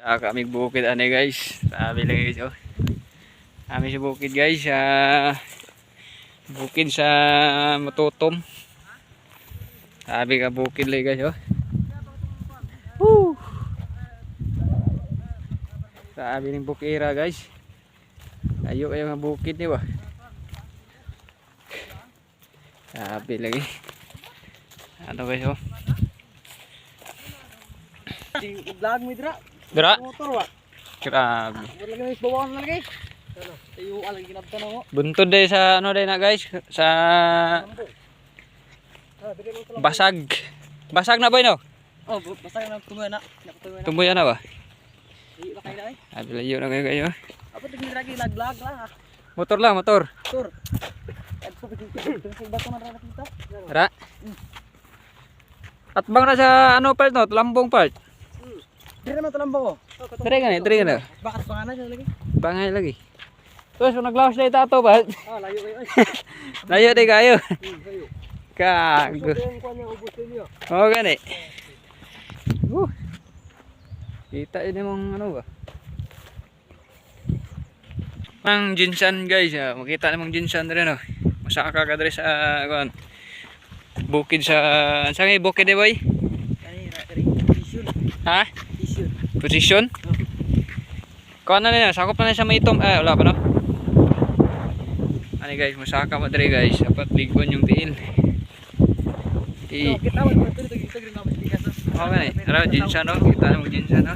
Kami bukid ane guys. Sabi lang guys oh. Kami sa bukid guys, bukid sa Matutom. Sabi ka bukid lang guys oh. Woo! Sabi ng bukira guys. Ayo kayo nga bukid di ba? Sabi lagi. Ano guys oh. Vlog mo dira. Dira. Motor wa. Grabe. Wala lagi bawaan lagi. Ano? Tayo alagi kinabta na mo. Buntod day sa ano day na guys, sa basag. Basag na boy no? Oh, basta na tumoy na. Tumboy na ba? Di ba kay dai? Sabi layo na kayo. Apa tingin lagi vlog lang. Motor lang, motor. Tur. At po pagkikita. Bato na ra kita. Tara. At bang na sa ano part no, lambong part. Dire man talambo. Dire gani. Bakit pangalan siya lagi? Bangay lagi. Tapos naglawas na itato ba? Ah, layo kayo. Layo di kayo. Layo. Kago. Oo gani. Kita ini mong ano ba? Mang jinsan guys, makita namang jinsan rin oh. Masaka ka diri sa kuan. Bukid sa sangay bukid eh boy? Ha? Position? Kuan na nila, sakop na sa maitom. Wala pa no? Ani guys, masaka mo diri guys, dapat ligon yung tiil. Kita mo dito rin na mas bigas. Okay, jinsan no, kita mo jinsan no.